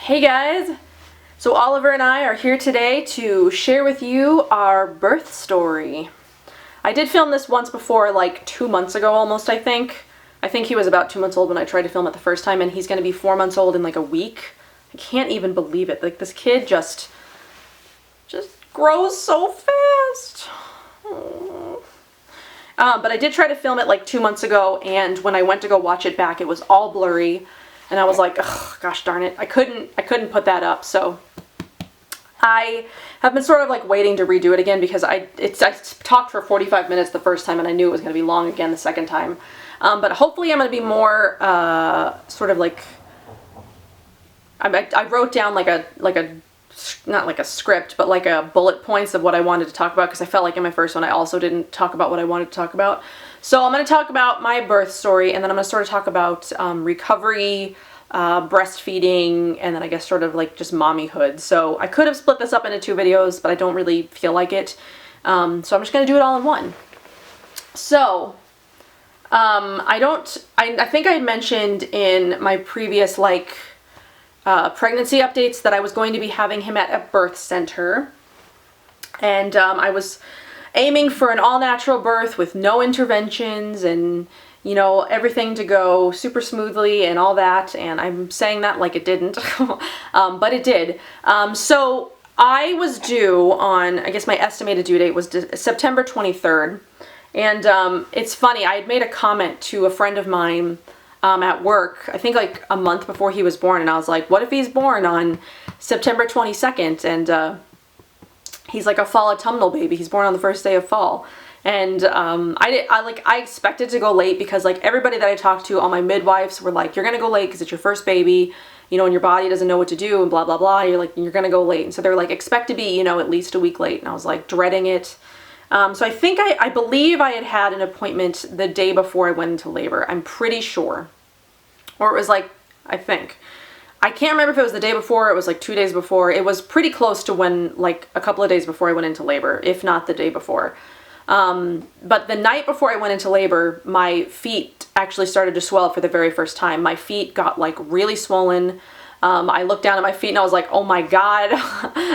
Hey guys! So Oliver and I are here today to share with you our birth story. I did film this once before, like 2 months ago almost, I think. I think he was about 2 months old when I tried to film it the first time, and he's going to be 4 months old in like a week. I can't even believe it. Like, this kid just grows so fast. But I did try to film it like 2 months ago, and when I went to go watch it back, it was all blurry. And I was like, oh, gosh darn it, I couldn't put that up. So I have been sort of like waiting to redo it again because I talked for 45 minutes the first time, and I knew it was going to be long again the second time. But hopefully I'm going to be more sort of like, I wrote down like a not like a script, but like a bullet points of what I wanted to talk about, because I felt like in my first one I also didn't talk about what I wanted to talk about. So I'm going to talk about my birth story, and then I'm going to sort of talk about recovery, breastfeeding, and then I guess sort of like just mommyhood. So I could have split this up into 2 videos, but I don't really feel like it. So I'm just going to do it all in one. So I think I mentioned in my previous like pregnancy updates that I was going to be having him at a birth center, and I was aiming for an all-natural birth with no interventions and, you know, everything to go super smoothly and all that, and I'm saying that like it didn't, but it did. So I was due on, I guess my estimated due date was September 23rd, and it's funny, I had made a comment to a friend of mine at work, I think like a month before he was born, and I was like, what if he's born on September 22nd? And he's like a fall autumnal baby. He's born on the first day of fall. And I expected to go late because like everybody that I talked to, all my midwives were like, you're gonna go late because it's your first baby, you know, and your body doesn't know what to do and blah blah blah. You're gonna go late. And so they're like, expect to be, you know, at least a week late. And I was like dreading it. So I think I believe I had an appointment the day before I went into labor. I'm pretty sure. Or it was like, I can't remember if it was the day before or it was like 2 days before. It was pretty close to when, like a couple of days before I went into labor, if not the day before. But the night before I went into labor, my feet actually started to swell for the very first time. My feet got like really swollen. I looked down at my feet and I was like, oh my God,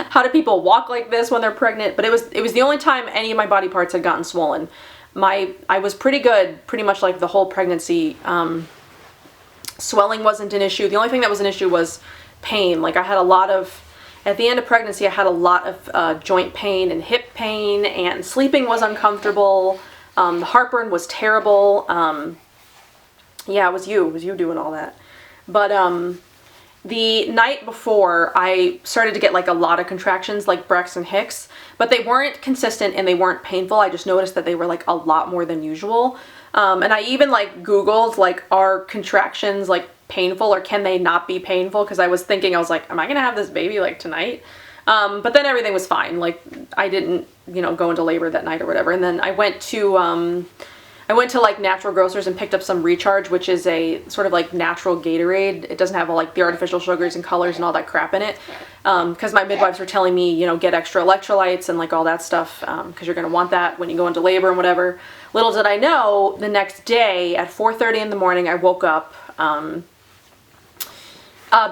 how do people walk like this when they're pregnant? But it was the only time any of my body parts had gotten swollen. I was pretty good, pretty much like the whole pregnancy. Swelling wasn't an issue. The only thing that was an issue was pain. Like at the end of pregnancy, I had a lot of joint pain and hip pain, and sleeping was uncomfortable. The heartburn was terrible. Yeah, it was you doing all that. But the night before, I started to get like a lot of contractions, like Braxton Hicks, but they weren't consistent and they weren't painful. I just noticed that they were like a lot more than usual. And I even like Googled like, are contractions like painful or can they not be painful? Because I was like, am I gonna have this baby like tonight? But then everything was fine. Like I didn't, you know, go into labor that night or whatever. And then I went to like Natural Grocers and picked up some Recharge, which is a sort of like natural Gatorade. It doesn't have all like the artificial sugars and colors and all that crap in it. Because my midwives were telling me, you know, get extra electrolytes and like all that stuff, because you're going to want that when you go into labor and whatever. Little did I know, the next day at 4:30 in the morning, I woke up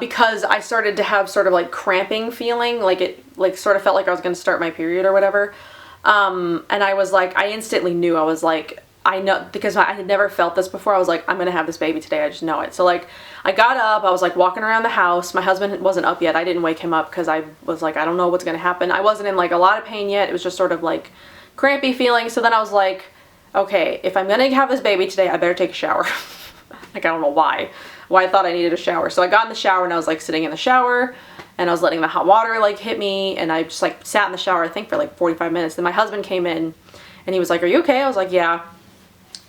because I started to have sort of like cramping feeling, like it like sort of felt like I was going to start my period or whatever. And I was like, I instantly knew, I was like, I know, because I had never felt this before. I was like, I'm going to have this baby today. I just know it. So like, I got up, I was like walking around the house. My husband wasn't up yet. I didn't wake him up because I was like, I don't know what's going to happen. I wasn't in like a lot of pain yet. It was just sort of like crampy feeling. So then I was like, okay, if I'm going to have this baby today, I better take a shower. Like, I don't know why I thought I needed a shower. So I got in the shower and I was like sitting in the shower and I was letting the hot water like hit me. And I just like sat in the shower, I think for like 45 minutes. Then my husband came in and he was like, are you okay? I was like, yeah.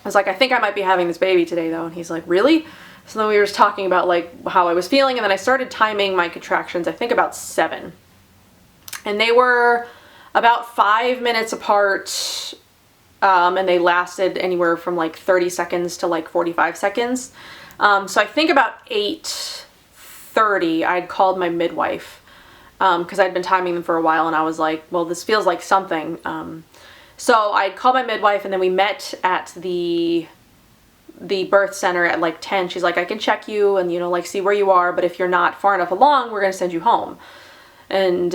I was like, I think I might be having this baby today though. And he's like, really? So then we were just talking about like how I was feeling, and then I started timing my contractions, I think about 7. And they were about 5 minutes apart, and they lasted anywhere from like 30 seconds to like 45 seconds. So I think about 8:30 I'd called my midwife, because I'd been timing them for a while, and I was like, well, this feels like something. So I called my midwife, and then we met at the the birth center at like 10. She's like, I can check you and, you know, like see where you are, but if you're not far enough along, we're gonna send you home. And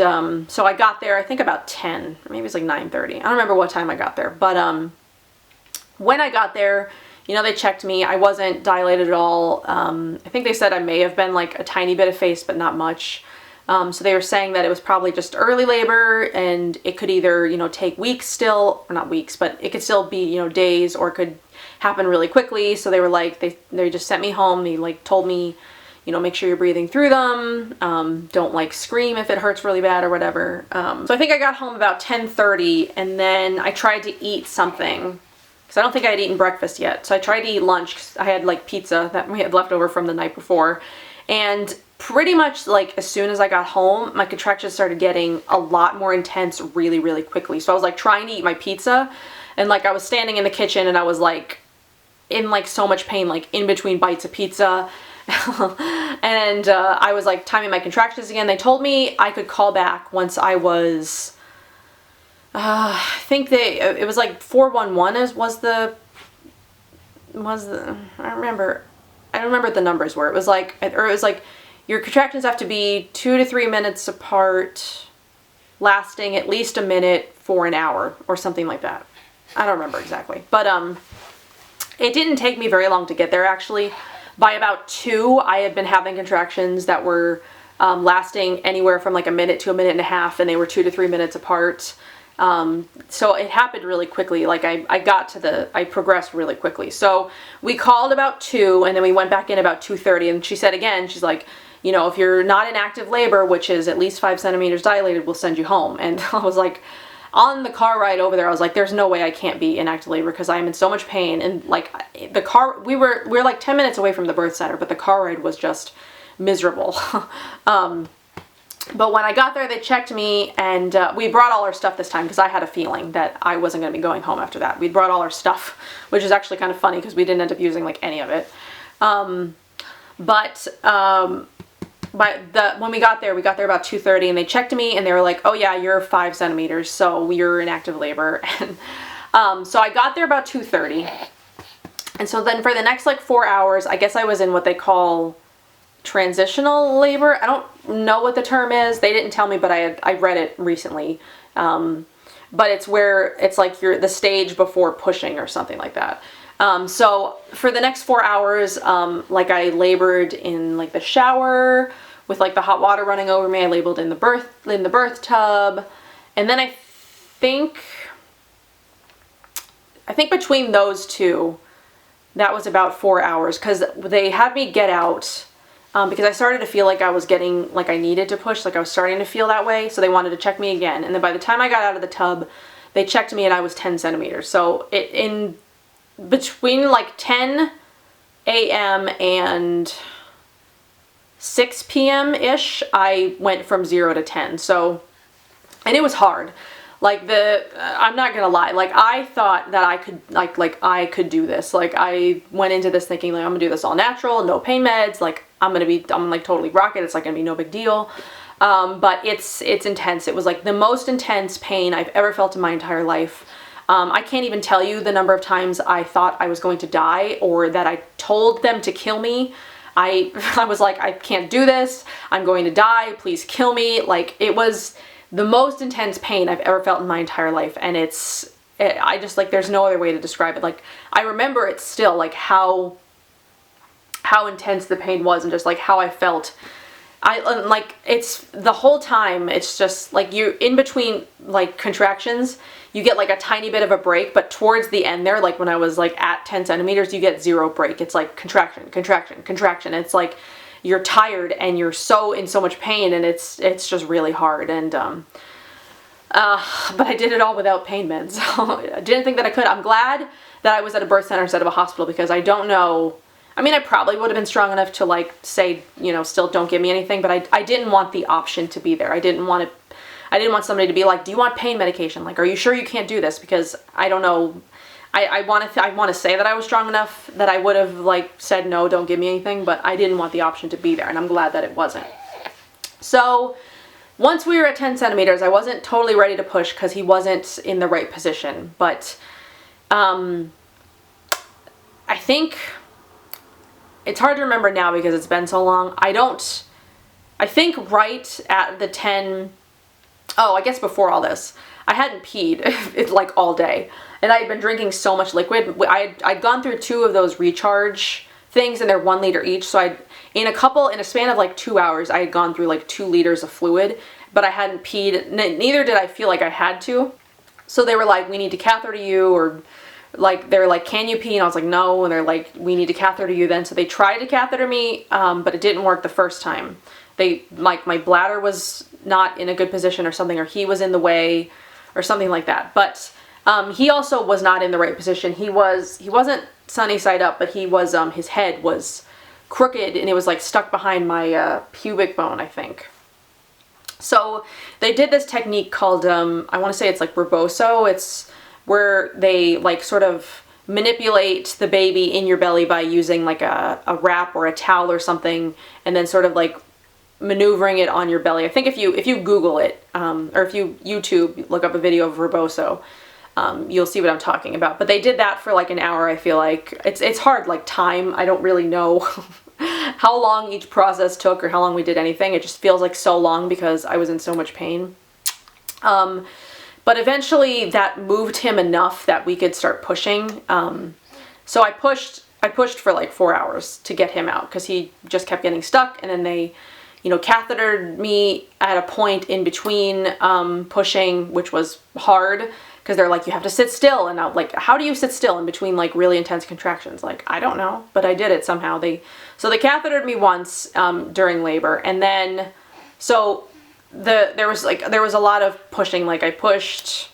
so I got there, I think about 10, or maybe it's like 9:30. I don't remember what time I got there, but when I got there, you know, they checked me. I wasn't dilated at all. I think they said I may have been like a tiny bit effaced, but not much. So they were saying that it was probably just early labor, and it could either, you know, take weeks still, or not weeks, but it could still be, you know, days, or it could happen really quickly. So they were like, they just sent me home. They like told me, you know, make sure you're breathing through them. Don't like scream if it hurts really bad or whatever. So I think I got home about 10:30, and then I tried to eat something because I don't think I had eaten breakfast yet. So I tried to eat lunch 'cause I had like pizza that we had left over from the night before. And pretty much like as soon as I got home, my contractions started getting a lot more intense really, really quickly. So I was like trying to eat my pizza, and like I was standing in the kitchen and I was like in like so much pain, like in between bites of pizza. And I was like timing my contractions again. They told me I could call back once I was, I think it was like 411 was the, I don't remember what the numbers were. It was like, your contractions have to be 2 to 3 minutes apart, lasting at least a minute for an hour or something like that. I don't remember exactly, but it didn't take me very long to get there actually. By about 2, I had been having contractions that were lasting anywhere from like a minute to a minute and a half, and they were 2 to 3 minutes apart. So it happened really quickly. Like I progressed really quickly. So we called about 2, and then we went back in about 2:30, and she said again, she's like, you know, if you're not in active labor, which is at least 5 centimeters dilated, we'll send you home. And I was like, on the car ride over there, I was like, there's no way I can't be in active labor because I'm in so much pain. And like the car, we were like 10 minutes away from the birth center, but the car ride was just miserable. But when I got there, they checked me, and we brought all our stuff this time because I had a feeling that I wasn't going to be going home after that. We brought all our stuff, which is actually kind of funny because we didn't end up using like any of it. When we got there about 2:30, and they checked me, and they were like, oh yeah, you're 5 centimeters, so you're in active labor. And so I got there about 2:30, and so then for the next like 4 hours, I guess I was in what they call transitional labor. I don't know what the term is. They didn't tell me, but I read it recently. But it's where it's like you're the stage before pushing or something like that. So for the next 4 hours, like I labored in like the shower with like the hot water running over me. I labored in the birth tub, and then I think between those two, that was about 4 hours because they had me get out. Because I started to feel like I was getting, like I needed to push, like I was starting to feel that way, so they wanted to check me again. And then by the time I got out of the tub, they checked me and I was 10 centimeters. So in between like 10 a.m. and 6 p.m.-ish, I went from 0 to 10. So, and it was hard. Like I'm not gonna lie, like I thought that I could, like I could do this. Like I went into this thinking like I'm gonna do this all natural, no pain meds, like I'm like totally rock it, it's like gonna be no big deal. But it's intense. It was like the most intense pain I've ever felt in my entire life. I can't even tell you the number of times I thought I was going to die, or that I told them to kill me. I was like, I can't do this, I'm going to die, please kill me. Like it was the most intense pain I've ever felt in my entire life, and I just like, there's no other way to describe it. Like I remember it still, like how intense the pain was, and just like how I felt. Like it's the whole time, it's just like you're in between like contractions, you get like a tiny bit of a break, but towards the end there, like when I was like at 10 centimeters, you get 0 break. It's like contraction, contraction, contraction. It's like you're tired and you're in so much pain, and it's just really hard. And but I did it all without pain meds. So I didn't think that I could. I'm glad that I was at a birth center instead of a hospital, because I don't know, I mean, I probably would have been strong enough to like say, you know, still don't give me anything, but I didn't want the option to be there. I didn't want somebody to be like, do you want pain medication? Like, are you sure you can't do this? Because I don't know. I want to say that I was strong enough that I would have like said, no, don't give me anything, but I didn't want the option to be there, and I'm glad that it wasn't. So once we were at 10 centimeters, I wasn't totally ready to push because he wasn't in the right position, but I think it's hard to remember now because it's been so long. I think right at the 10, oh, I guess before all this, I hadn't peed it like all day. And I had been drinking so much liquid. I'd gone through 2 of those recharge things, and they're 1 liter each. So in a span of like 2 hours, I had gone through like 2 liters of fluid, but I hadn't peed. Neither did I feel like I had to. So they were like, we need to catheter you, or like, they were like, can you pee? And I was like, no. And they're like, we need to catheter you then. So they tried to catheter me, but it didn't work the first time. Like, my bladder was not in a good position or something, or he was in the way or something like that. But he also was not in the right position. He wasn't sunny side up, but he was, his head was crooked, and it was like stuck behind my pubic bone, I think. So they did this technique called, I want to say it's like reboso. It's where they like sort of manipulate the baby in your belly by using like a wrap or a towel or something, and then sort of like maneuvering it on your belly. I think if you Google it, or if you YouTube, look up a video of reboso, you'll see what I'm talking about. But they did that for like an hour. I feel like it's hard, like time. I don't really know how long each process took or how long we did anything. It just feels like so long because I was in so much pain. But eventually that moved him enough that we could start pushing. So I pushed for like 4 hours to get him out because he just kept getting stuck, and then they, you know, cathetered me at a point in between pushing, which was hard because they're like, you have to sit still. And I'm like, how do you sit still in between like really intense contractions? Like, I don't know, but I did it somehow. So they cathetered me once during labor, and then so there was a lot of pushing. Like, I pushed,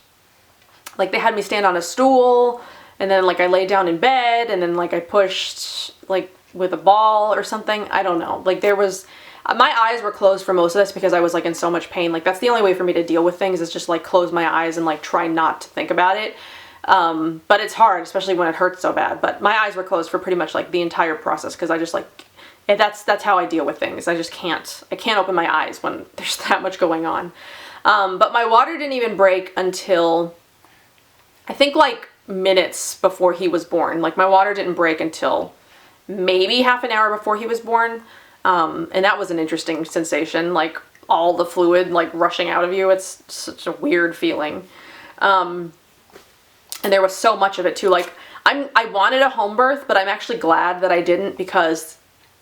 like they had me stand on a stool, and then like I laid down in bed, and then like I pushed like with a ball or something. I don't know. Like, there was, my eyes were closed for most of this because I was like in so much pain. Like, that's the only way for me to deal with things, is just like close my eyes and like try not to think about it. But it's hard, especially when it hurts so bad. But my eyes were closed for pretty much like the entire process because I just like, that's how I deal with things. I can't open my eyes when there's that much going on. But my water didn't even break until I think like minutes before he was born. Like, my water didn't break until maybe half an hour before he was born. And that was an interesting sensation, like all the fluid like rushing out of you. It's such a weird feeling. And there was so much of it too. Like, I wanted a home birth, but I'm actually glad that I didn't, because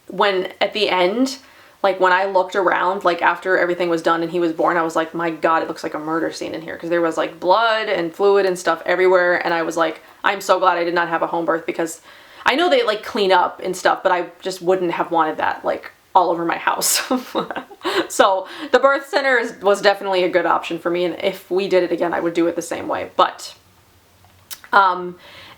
when at the end, like when I looked around, like after everything was done and he was born, I was like, my God, it looks like a murder scene in here, because there was like blood and fluid and stuff everywhere. And I was like, I'm so glad I did not have a home birth, because I know they like clean up and stuff, but I just wouldn't have wanted that like all over my house. So the birth center was definitely a good option for me, and if we did it again, I would do it the same way. But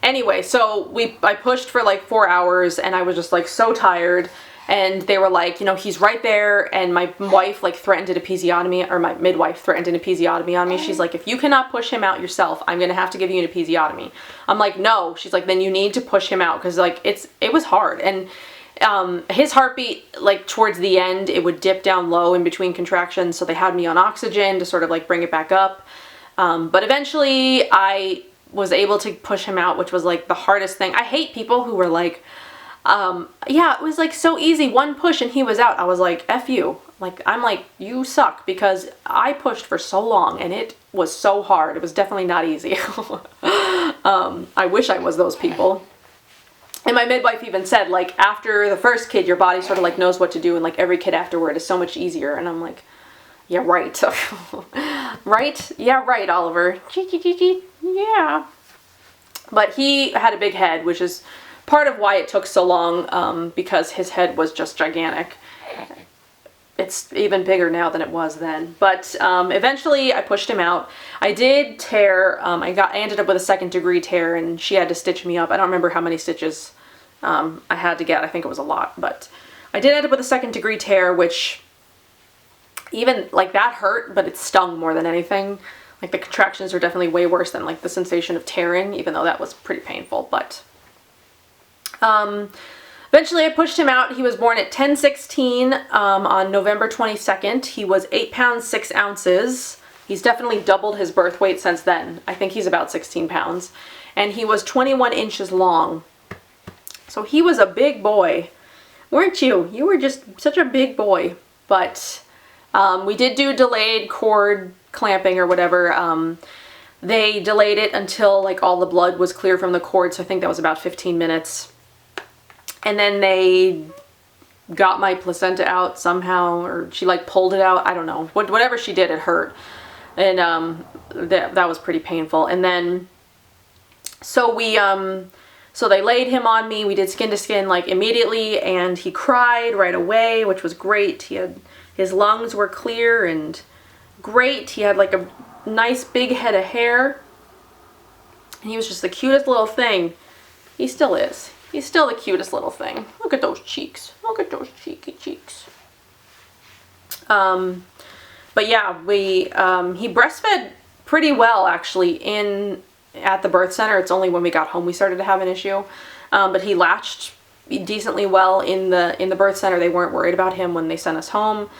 anyway, so I pushed for like 4 hours, and I was just like so tired. And they were like, you know, he's right there. And my wife like threatened an episiotomy, or my midwife threatened an episiotomy on me. She's like, if you cannot push him out yourself, I'm going to have to give you an episiotomy. I'm like, no. She's like, then you need to push him out, because like it was hard. And his heartbeat, like towards the end, it would dip down low in between contractions. So they had me on oxygen to sort of like bring it back up. But eventually I was able to push him out, which was like the hardest thing. I hate people who were like, yeah, it was like so easy, one push and he was out. I was like, F you. Like, I'm like, you suck, because I pushed for so long and it was so hard. It was definitely not easy. I wish I was those people. And my midwife even said, like, after the first kid, your body sort of like knows what to do, and like every kid afterward is so much easier. And I'm like, yeah, right. Right? Yeah, right, Oliver. Yeah. But he had a big head, which is part of why it took so long, because his head was just gigantic. It's even bigger now than it was then. But eventually I pushed him out. I did tear, I ended up with a 2nd-degree tear, and she had to stitch me up. I don't remember how many stitches I had to get. I think it was a lot. But I did end up with a 2nd-degree tear, which even like that hurt, but it stung more than anything. Like, the contractions were definitely way worse than like the sensation of tearing, even though that was pretty painful. But eventually I pushed him out. He was born at 10/16 on November 22nd. He was 8 pounds 6 ounces. He's definitely doubled his birth weight since then. I think he's about 16 pounds. And he was 21 inches long. So he was a big boy. weren't you? You were just such a big boy. But we did do delayed cord clamping or whatever. They delayed it until like all the blood was clear from the cord, so I think that was about 15 minutes. And then they got my placenta out somehow, or she like pulled it out. I don't know. Whatever she did, it hurt. And that was pretty painful. And then so they laid him on me. We did skin to skin like immediately, and he cried right away, which was great. His lungs were clear and great. He had like a nice big head of hair, and he was just the cutest little thing. He still is. He's still the cutest little thing. Look at those cheeks. Look at those cheeky cheeks. But yeah, he breastfed pretty well actually at the birth center. It's only when we got home we started to have an issue. But he latched decently well in the birth center. They weren't worried about him when they sent us home.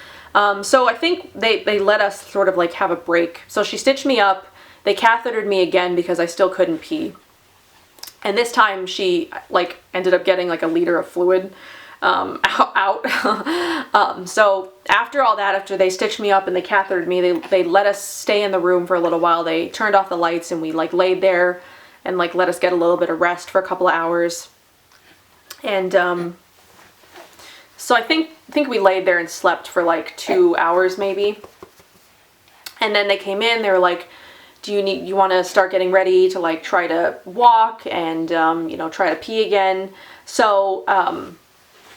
So I think they let us sort of like have a break. So she stitched me up. They cathetered me again because I still couldn't pee. And this time she like ended up getting like a liter of fluid out. So after all that, after they stitched me up and they cathetered me, they let us stay in the room for a little while. They turned off the lights and we like laid there and like let us get a little bit of rest for a couple of hours. And so I think we laid there and slept for like 2 hours maybe. And then they came in, they were like, you want to start getting ready to like try to walk and try to pee again. So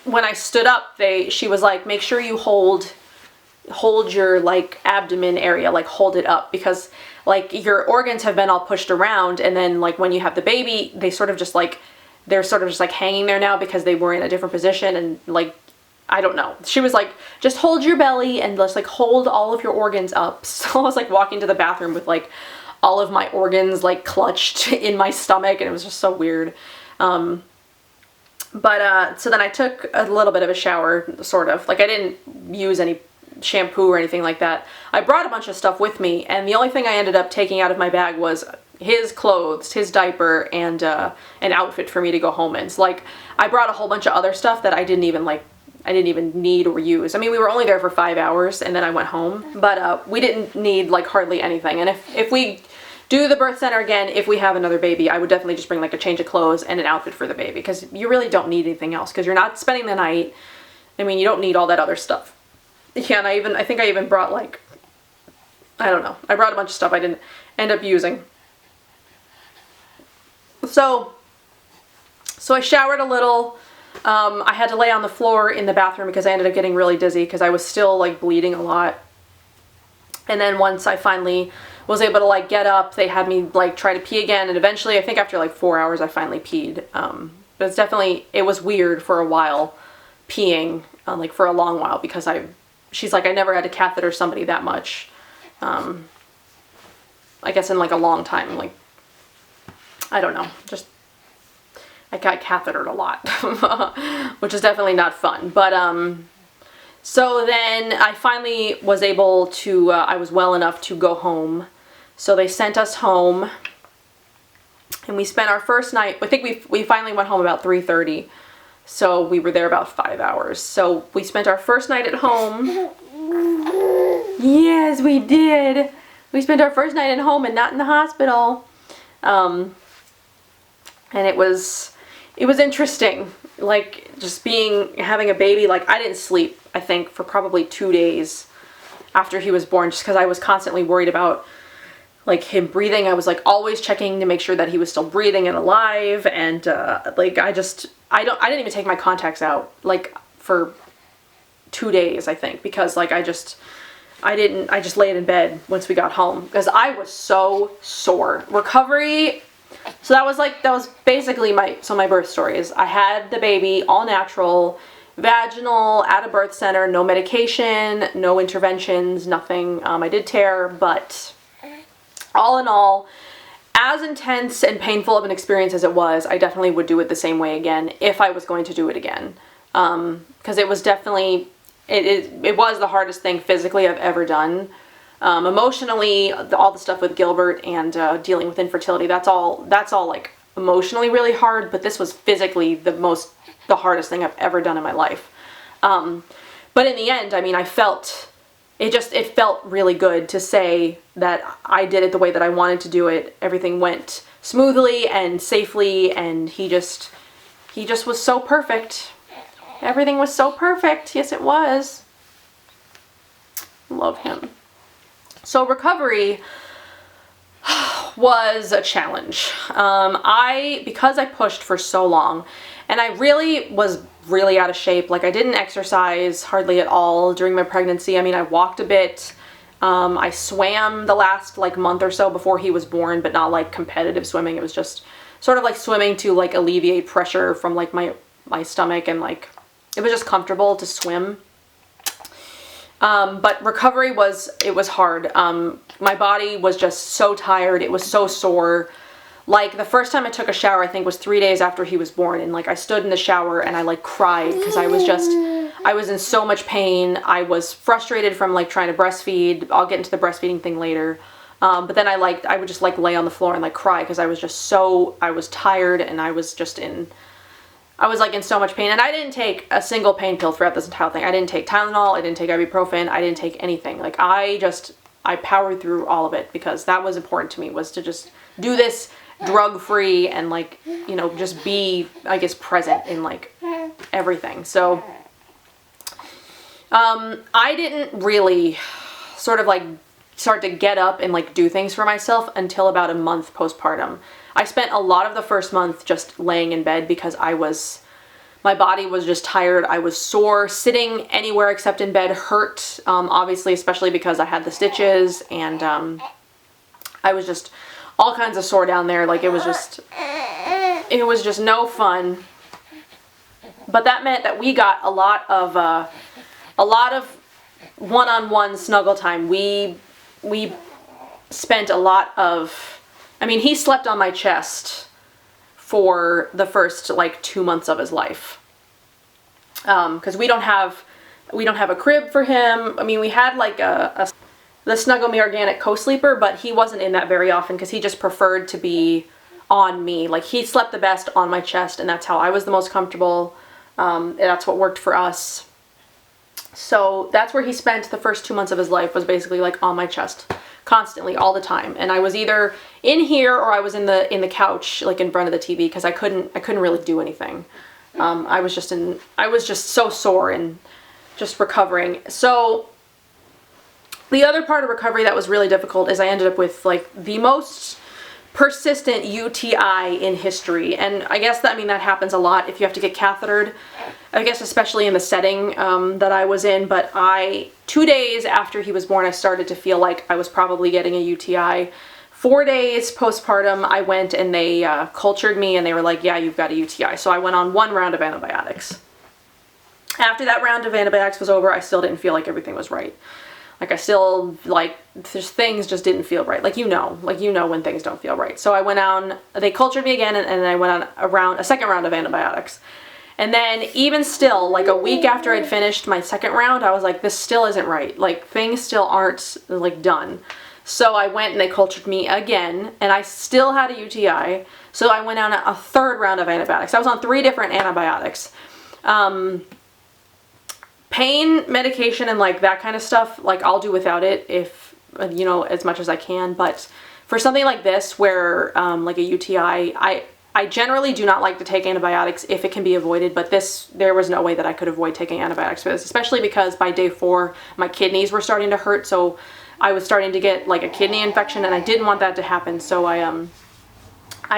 when I stood up, she was like, make sure you hold your like abdomen area, like hold it up, because like your organs have been all pushed around, and then like when you have the baby, they're sort of just like hanging there now because they were in a different position, and like I don't know. She was like, just hold your belly and just like hold all of your organs up. So I was like walking to the bathroom with like all of my organs like clutched in my stomach, and it was just so weird. So then I took a little bit of a shower, sort of. Like I didn't use any shampoo or anything like that. I brought a bunch of stuff with me, and the only thing I ended up taking out of my bag was his clothes, his diaper, and an outfit for me to go home in. So like I brought a whole bunch of other stuff that I didn't even need or use. I mean, we were only there for 5 hours and then I went home, but we didn't need like hardly anything. And if we do the birth center again, if we have another baby, I would definitely just bring like a change of clothes and an outfit for the baby, because you really don't need anything else, because you're not spending the night. I mean, you don't need all that other stuff. Yeah, and I think I even brought like, I don't know, I brought a bunch of stuff I didn't end up using. So I showered a little. I had to lay on the floor in the bathroom because I ended up getting really dizzy because I was still like bleeding a lot. And then once I finally was able to like get up, they had me like try to pee again, and eventually I think after like 4 hours I finally peed. But it was weird for a while peeing, like for a long while, because she's like, I never had to catheter somebody that much. I guess in like a long time, like, I don't know, just I got cathetered a lot, which is definitely not fun. But so then I finally was able to, I was well enough to go home. So they sent us home, and we spent our first night, I think we finally went home about 3:30. So we were there about 5 hours. So we spent our first night at home. Yes, we did. We spent our first night at home and not in the hospital. And it was interesting, like just having a baby. Like I didn't sleep, I think, for probably 2 days after he was born, just because I was constantly worried about like him breathing. I was like always checking to make sure that he was still breathing and alive, and like I didn't even take my contacts out like for 2 days, I think, because like I just laid in bed once we got home because I was so sore. Recovery. So that was basically my birth story is I had the baby all natural, vaginal, at a birth center, no medication, no interventions, nothing. I did tear, but all in all, as intense and painful of an experience as it was, I definitely would do it the same way again if I was going to do it again. Because it was definitely, it was the hardest thing physically I've ever done. Emotionally, all the stuff with Gilbert and dealing with infertility, that's all like emotionally really hard, but this was physically the most the hardest thing I've ever done in my life. But in the end, I mean, it felt really good to say that I did it the way that I wanted to do it. Everything went smoothly and safely, and he just was so perfect. Everything was so perfect. Yes, it was. Love him. So recovery was a challenge. Because I pushed for so long, and I really was really out of shape. Like, I didn't exercise hardly at all during my pregnancy. I mean, I walked a bit. I swam the last like month or so before he was born, but not like competitive swimming. It was just sort of like swimming to like alleviate pressure from like my stomach, and like it was just comfortable to swim. But recovery was hard. My body was just so tired. It was so sore. Like, the first time I took a shower, I think, was 3 days after he was born. And like, I stood in the shower and I like cried because I was in so much pain. I was frustrated from like trying to breastfeed. I'll get into the breastfeeding thing later. But then I would just like lay on the floor and like cry because I was tired, and I was like in so much pain. And I didn't take a single pain pill throughout this entire thing. I didn't take Tylenol. I didn't take ibuprofen. I didn't take anything. Like, I powered through all of it because that was important to me, was to just do this drug-free and like, you know, just be, I guess, present in like everything. So I didn't really sort of like start to get up and like do things for myself until about a month postpartum. I spent a lot of the first month just laying in bed because my body was just tired. I was sore. Sitting anywhere except in bed hurt, obviously, especially because I had the stitches, and I was just all kinds of sore down there. Like, it was just no fun. But that meant that we got a lot of one-on-one snuggle time. We spent a lot of, I mean, he slept on my chest for the first like 2 months of his life. Because we don't have a crib for him. I mean, we had like the Snuggle Me Organic co-sleeper, but he wasn't in that very often because he just preferred to be on me. Like, he slept the best on my chest, and that's how I was the most comfortable. That's what worked for us. So that's where he spent the first 2 months of his life, was basically like on my chest constantly, all the time. And I was either in here or I was in the couch, like in front of the TV, because I couldn't really do anything. I was just so sore and just recovering. So the other part of recovery that was really difficult is I ended up with like the most persistent UTI in history. And I guess that happens a lot if you have to get cathetered. I guess especially in the setting that I was in. But 2 days after he was born, I started to feel like I was probably getting a UTI. 4 days postpartum, I went and they cultured me, and they were like, yeah, you've got a UTI. So I went on 1 round of antibiotics. After that round of antibiotics was over, I still didn't feel like everything was right. Like, I still, like, things just didn't feel right. Like, you know when things don't feel right. So I went on, they cultured me again, and I went on a second round of antibiotics. And then even still, like a week after I'd finished my second round, I was like, this still isn't right. Like, things still aren't, like, done. So I went and they cultured me again, and I still had a UTI. So I went on a third round of antibiotics. I was on 3 different antibiotics. Pain medication and like that kind of stuff, like, I'll do without it if, you know, as much as I can. But for something like this where like a UTI, I generally do not like to take antibiotics if it can be avoided, but there was no way that I could avoid taking antibiotics for this, especially because by day 4 my kidneys were starting to hurt, so I was starting to get like a kidney infection, and I didn't want that to happen. So I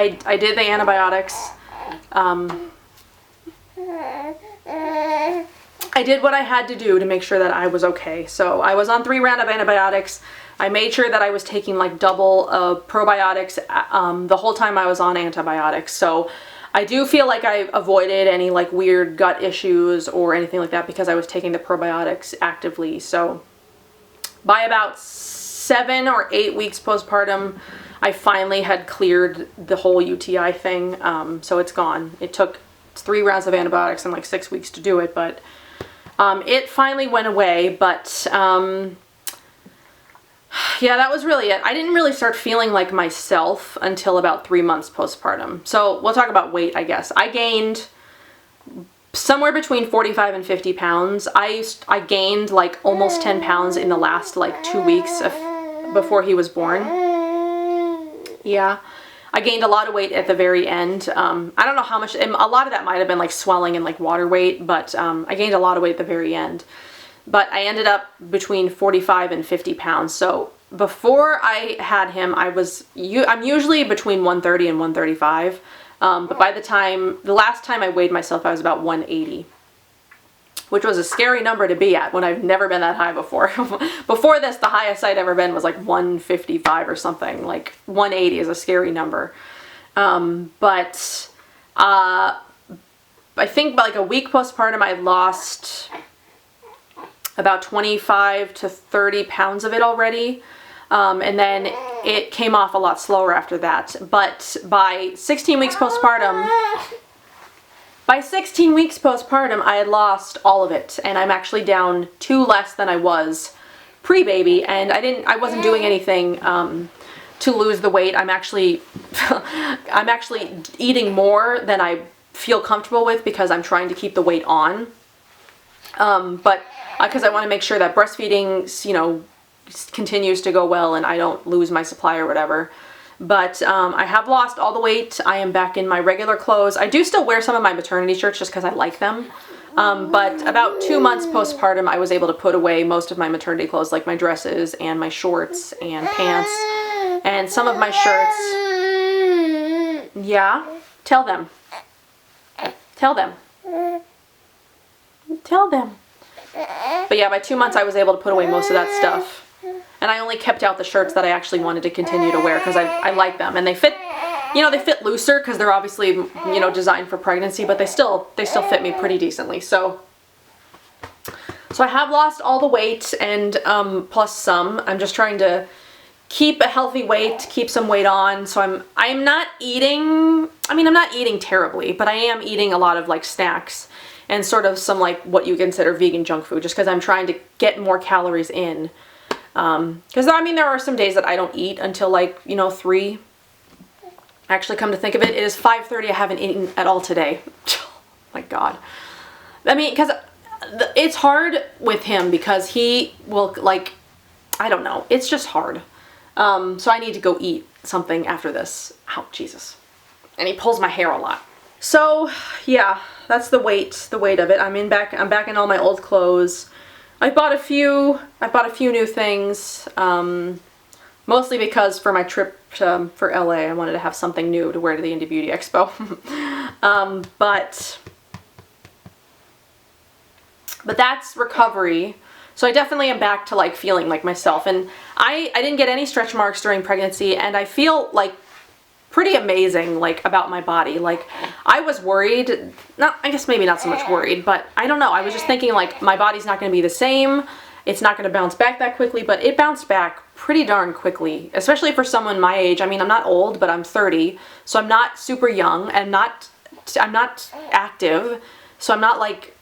did the antibiotics. I did what I had to do to make sure that I was okay. So I was on 3 rounds of antibiotics. I made sure that I was taking like double probiotics the whole time I was on antibiotics. So I do feel like I avoided any like weird gut issues or anything like that because I was taking the probiotics actively. So by about 7 or 8 weeks postpartum, I finally had cleared the whole UTI thing. So it's gone. It took 3 rounds of antibiotics and like 6 weeks to do it, but it finally went away. But yeah, that was really it. I didn't really start feeling like myself until about 3 months postpartum. So we'll talk about weight, I guess. I gained somewhere between 45 and 50 pounds. I gained like almost 10 pounds in the last like 2 weeks before he was born. Yeah, I gained a lot of weight at the very end. I don't know how much, and a lot of that might have been like swelling and like water weight, but I gained a lot of weight at the very end. But I ended up between 45 and 50 pounds. So before I had him, I'm usually between 130 and 135. But by the last time I weighed myself, I was about 180, which was a scary number to be at when I've never been that high before. Before this, the highest I'd ever been was like 155 or something. Like 180 is a scary number. But I think like a week postpartum, I lost about 25 to 30 pounds of it already. And then it came off a lot slower after that. But by 16 weeks postpartum, I had lost all of it, and I'm actually down 2 less than I was pre-baby, and I wasn't doing anything to lose the weight. I'm actually eating more than I feel comfortable with because I'm trying to keep the weight on. But because I want to make sure that breastfeeding, you know, continues to go well and I don't lose my supply or whatever. But I have lost all the weight. I am back in my regular clothes. I do still wear some of my maternity shirts just because I like them. But about 2 months postpartum, I was able to put away most of my maternity clothes, like my dresses and my shorts and pants and some of my shirts. Yeah? Tell them. Tell them. Tell them. But yeah, by 2 months, I was able to put away most of that stuff. And I only kept out the shirts that I actually wanted to continue to wear because I like them. And they fit, you know, they fit looser because they're obviously, you know, designed for pregnancy, but they still fit me pretty decently. So I have lost all the weight and plus some. I'm just trying to keep a healthy weight, keep some weight on. So I'm not eating, I mean, I'm not eating terribly, but I am eating a lot of like snacks and sort of some like what you consider vegan junk food just because I'm trying to get more calories in. Because I mean, there are some days that I don't eat until like, you know, 3. Actually, come to think of it, it is 5:30. I haven't eaten at all today. Oh my God. I mean, because it's hard with him because he will like, I don't know. It's just hard. So I need to go eat something after this. Oh, Jesus. And he pulls my hair a lot. So yeah, that's the weight of it. I'm back in all my old clothes. I bought a few new things, mostly because for my trip for LA, I wanted to have something new to wear to the Indie Beauty Expo. But that's recovery. So I definitely am back to like feeling like myself. And I didn't get any stretch marks during pregnancy, and I feel like pretty amazing like about my body. Like I was worried, I guess maybe not so much worried, but I don't know. I was just thinking like my body's not going to be the same. It's not going to bounce back that quickly, but it bounced back pretty darn quickly, especially for someone my age. I mean, I'm not old, but I'm 30, so I'm not super young and I'm not active. So I'm not like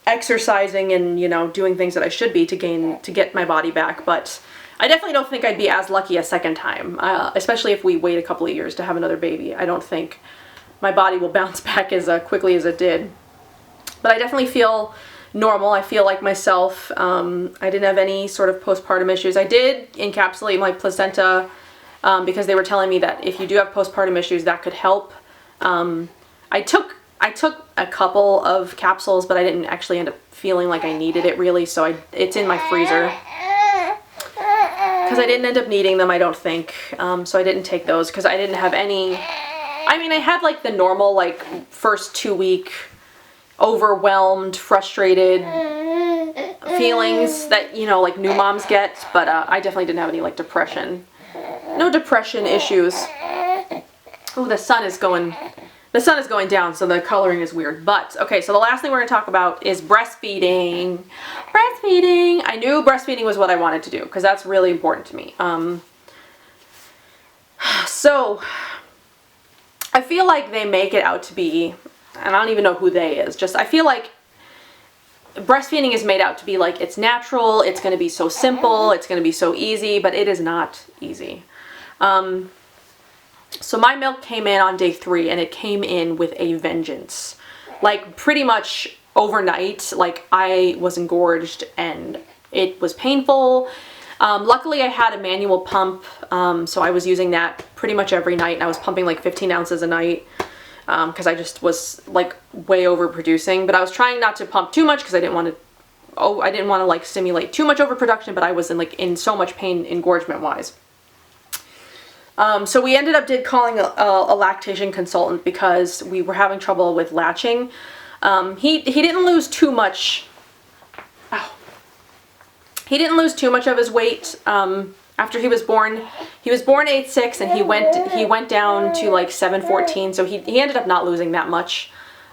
exercising and, you know, doing things that I should be to get my body back, but I definitely don't think I'd be as lucky a second time, especially if we wait a couple of years to have another baby. I don't think my body will bounce back as quickly as it did. But I definitely feel normal. I feel like myself. I didn't have any sort of postpartum issues. I did encapsulate my placenta because they were telling me that if you do have postpartum issues, that could help. I took a couple of capsules, but I didn't actually end up feeling like I needed it really, so it's in my freezer. Because I didn't end up needing them, I don't think. So I didn't take those because I didn't have any. I mean, I had like the normal like first 2-week overwhelmed, frustrated feelings that, you know, like new moms get, but I definitely didn't have any like depression. No depression issues. Oh, the sun is going down, so the coloring is weird. But, okay, so the last thing we're going to talk about is breastfeeding. Breastfeeding! I knew breastfeeding was what I wanted to do, because that's really important to me. So, I feel like they make it out to be, and I don't even know who they is, just I feel like breastfeeding is made out to be like it's natural, it's going to be so simple, it's going to be so easy, but it is not easy. So my milk came in on day 3, and it came in with a vengeance. Like pretty much overnight, like I was engorged and it was painful. Luckily I had a manual pump, so I was using that pretty much every night, and I was pumping like 15 ounces a night because I just was like way overproducing. But I was trying not to pump too much because I didn't want to like stimulate too much overproduction, but I was in so much pain engorgement wise. So we ended up calling a lactation consultant because we were having trouble with latching. He didn't lose too much. Ow. He didn't lose too much of his weight after he was born. He was born 8'6", and he went down to like 7'14", so he ended up not losing that much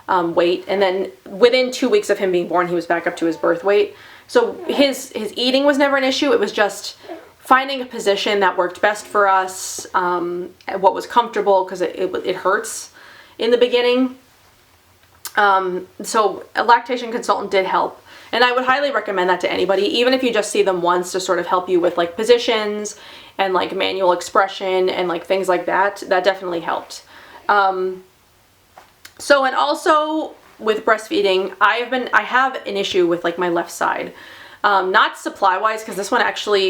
weight. And then within 2 weeks of him being born, he was back up to his birth weight. So his eating was never an issue. It was just finding a position that worked best for us, what was comfortable, because it hurts in the beginning. So a lactation consultant did help, and I would highly recommend that to anybody, even if you just see them once, to sort of help you with like positions and like manual expression and like things like that. That definitely helped. So, and also with breastfeeding, I have an issue with like my left side. Not supply-wise, because this one actually,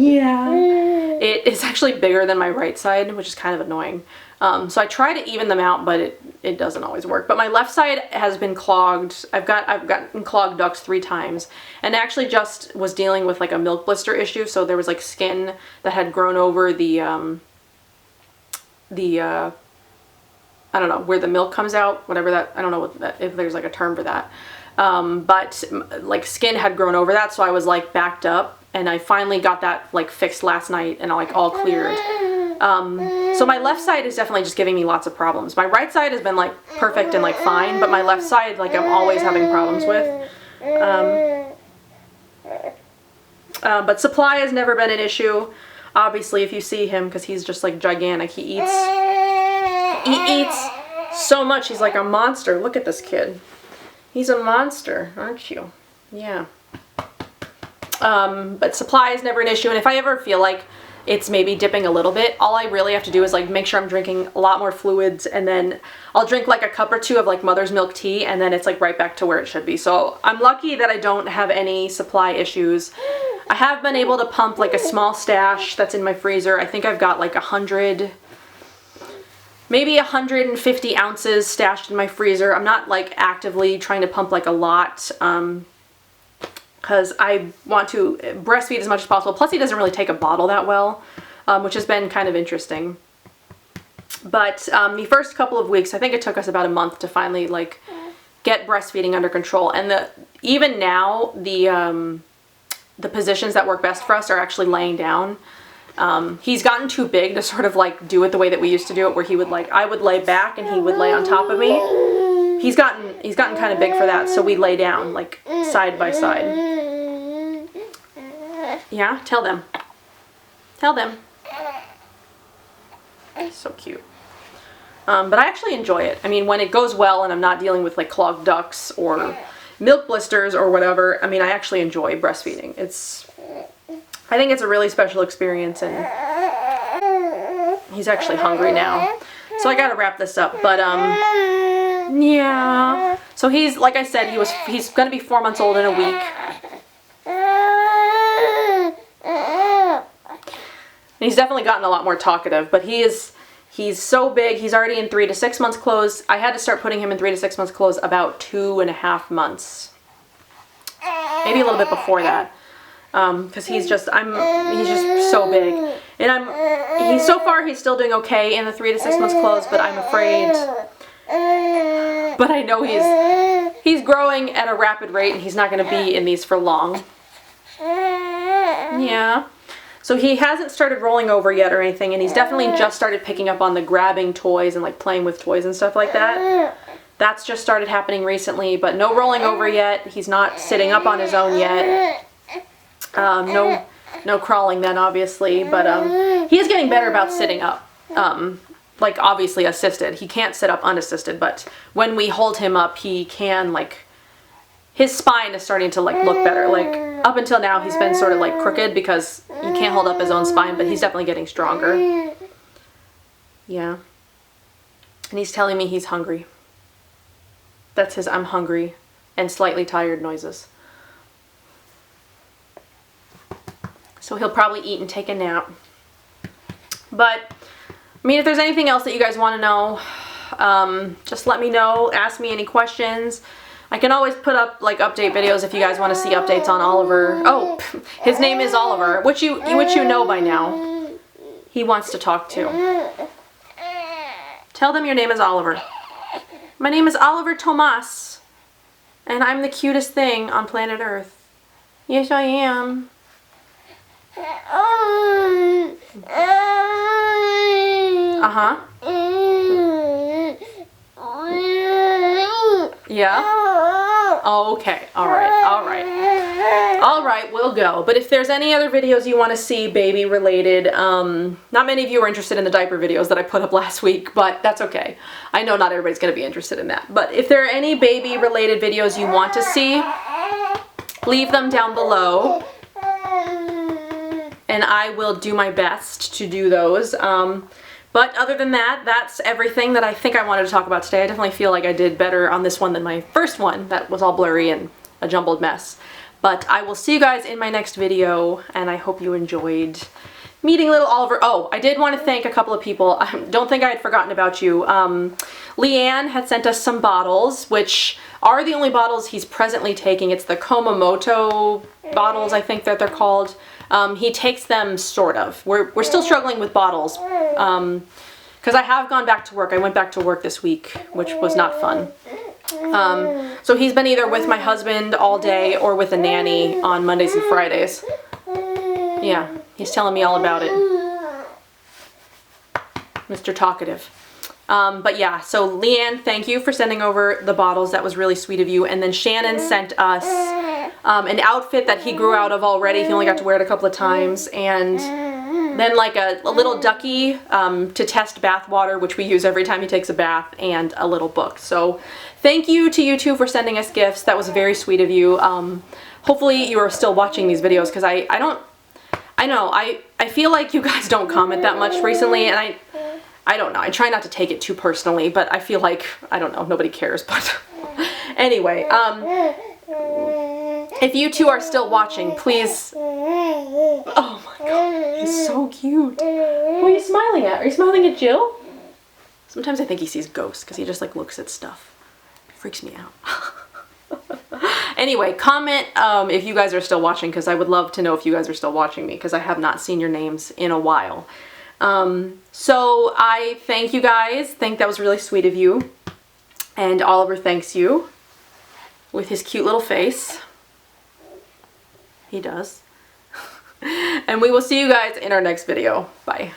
yeah, it is actually bigger than my right side, which is kind of annoying. So I try to even them out, but it doesn't always work. But my left side has been clogged. I've gotten clogged ducts 3 times, and actually just was dealing with like a milk blister issue. So there was like skin that had grown over the I don't know, where the milk comes out, whatever that, I don't know if there's like a term for that. But like skin had grown over that, so I was like backed up, and I finally got that like fixed last night and like all cleared. So my left side is definitely just giving me lots of problems. My right side has been like perfect and like fine, but my left side, like I'm always having problems with. But supply has never been an issue. Obviously, if you see him, because he's just like gigantic, he eats so much. He's like a monster. Look at this kid. He's a monster, aren't you? Yeah. But supply is never an issue, and if I ever feel like it's maybe dipping a little bit, all I really have to do is like make sure I'm drinking a lot more fluids, and then I'll drink like a cup or 2 of like mother's milk tea, and then it's like right back to where it should be. So I'm lucky that I don't have any supply issues. I have been able to pump like a small stash that's in my freezer. I think I've got like 100, maybe 150 ounces stashed in my freezer. I'm not like actively trying to pump like a lot, because I want to breastfeed as much as possible. Plus he doesn't really take a bottle that well, which has been kind of interesting. But the first couple of weeks, I think it took us about a month to finally like get breastfeeding under control. And even now, the positions that work best for us are actually laying down. He's gotten too big to sort of like do it the way that we used to do it, where he would like, I would lay back and he would lay on top of me. He's gotten kind of big for that, so we lay down like side by side. Yeah, tell them. Tell them. So cute. But I actually enjoy it. I mean, when it goes well and I'm not dealing with like clogged ducts or milk blisters or whatever, I mean, I actually enjoy breastfeeding. I think it's a really special experience, and he's actually hungry now. So I gotta wrap this up, but yeah. So he's, like I said, he's gonna be 4 months old in a week. And he's definitely gotten a lot more talkative, but he's so big. He's already in 3 to 6 months clothes. I had to start putting him in 3 to 6 months clothes about 2.5 months. Maybe a little bit before that. Because he's just so big. And so far he's still doing okay in the 3 to 6 months clothes, but I'm afraid, but I know he's growing at a rapid rate, and he's not going to be in these for long. Yeah. So he hasn't started rolling over yet or anything, and he's definitely just started picking up on the grabbing toys and like playing with toys and stuff like that. That's just started happening recently, but no rolling over yet. He's not sitting up on his own yet. No crawling then, obviously, but he is getting better about sitting up. Like obviously assisted. He can't sit up unassisted, but when we hold him up, he can, like, his spine is starting to like look better. Like up until now he's been sort of like crooked because He can't hold up his own spine, but he's definitely getting stronger. Yeah. And he's telling me he's hungry. That's his I'm hungry and slightly tired noises. So he'll probably eat and take a nap. But, I mean, if there's anything else that you guys want to know, just let me know. Ask me any questions. I can always put up, like, update videos if you guys want to see updates on Oliver. Oh, his name is Oliver, which you know by now. He wants to talk to. Tell them your name is Oliver. My name is Oliver Tomas, and I'm the cutest thing on planet Earth. Yes, I am. Uh-huh. Yeah? Oh, okay. Alright, alright. Alright, we'll go. But if there's any other videos you want to see baby related, not many of you are interested in the diaper videos that I put up last week, but that's okay. I know not everybody's going to be interested in that. But if there are any baby related videos you want to see, leave them down below. And I will do my best to do those. But other than that, that's everything that I think I wanted to talk about today. I definitely feel like I did better on this one than my first one. That was all blurry and a jumbled mess. But I will see you guys in my next video, and I hope you enjoyed meeting little Oliver. Oh, I did want to thank a couple of people. I don't think I had forgotten about you. Leanne had sent us some bottles, which are the only bottles he's presently taking. It's the Komamoto bottles, I think that they're called. He takes them, sort of. We're still struggling with bottles, because I have gone back to work. I went back to work this week, which was not fun. So he's been either with my husband all day or with a nanny on Mondays and Fridays. Yeah, he's telling me all about it. Mr. Talkative. But yeah, so Leanne, thank you for sending over the bottles. That was really sweet of you. And then Shannon sent us an outfit that he grew out of already. He only got to wear it a couple of times. And then like a little ducky to test bath water, which we use every time he takes a bath, and a little book. So thank you to you two for sending us gifts. That was very sweet of you. Hopefully you are still watching these videos, because I feel like you guys don't comment that much recently, and I don't know. I try not to take it too personally, but I feel like, I don't know, nobody cares. But anyway, if you two are still watching, please. Oh my god, he's so cute. What are you smiling at? Are you smiling at Jill? Sometimes I think he sees ghosts because he just like looks at stuff. It freaks me out. Anyway, comment if you guys are still watching, because I would love to know if you guys are still watching me, because I have not seen your names in a while. So I thank you guys. Think that was really sweet of you. And Oliver thanks you with his cute little face. He does. And we will see you guys in our next video. Bye.